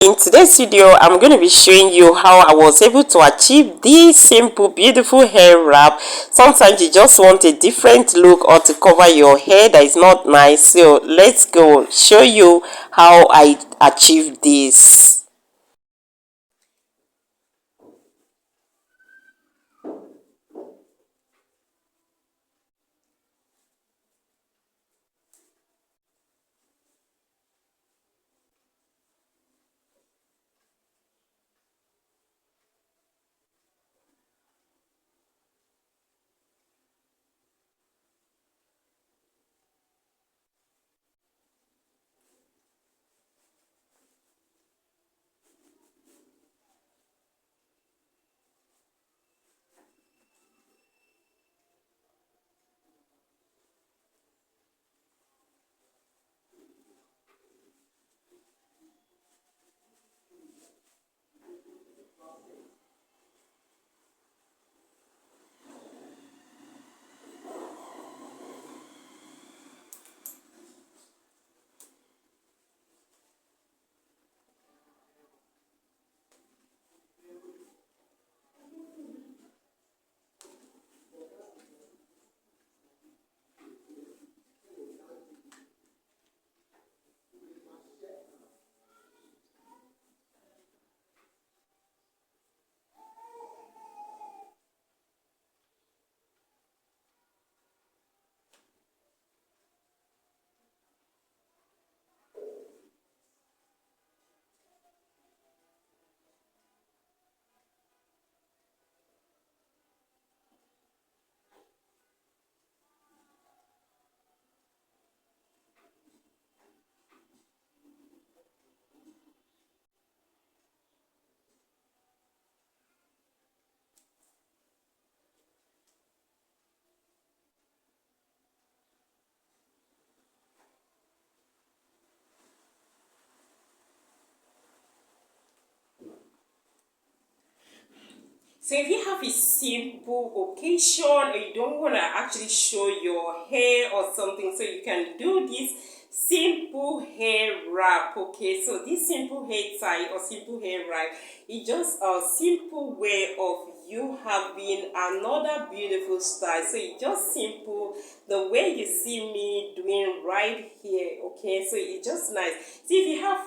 In today's video, I'm going to be showing you how I was able to achieve this simple, beautiful hair wrap. Sometimes you just want a different look or to cover your hair that is not nice. So let's go show you how I achieved this. So if you have a simple occasion or you don't want to actually show your hair or something, so you can do this simple hair wrap. Okay, so this simple hair tie or simple hair wrap is just a simple way of you having another beautiful style. So it's just simple, the way you see me doing right here. Okay, so it's just nice. See, if you have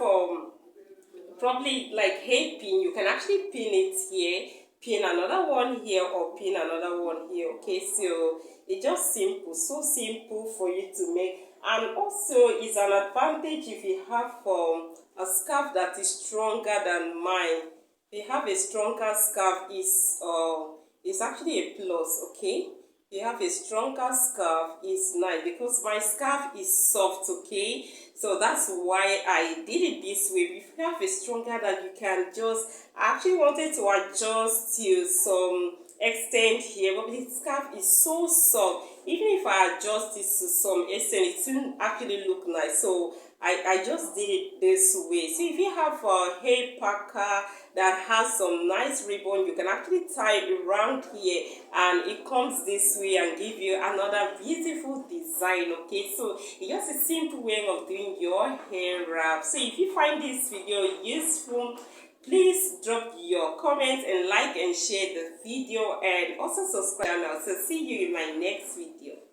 probably like hair pin, you can actually pin it here, pin another one here, or pin another one here. Okay, so it's just simple, so simple for you to make. And also it's an advantage if you have a scarf that is stronger than mine. If you have a stronger scarf, is actually a plus. Okay, you have a stronger scarf is nice because my scarf is soft. Okay, so that's why I did it this way. If you have a stronger, that you can just, I actually wanted to adjust to some extent here, but the scarf is so soft. Even if I adjust it to some extent, it won't actually look nice. So I just did it this way. So if you have a hair packer that has some nice ribbon, you can actually tie it around here and it comes this way and give you another beautiful design. Okay, so it's just a simple way of doing your hair wrap. So if you find this video useful, please drop your comments and like and share the video, and also subscribe now. So see you in my next video.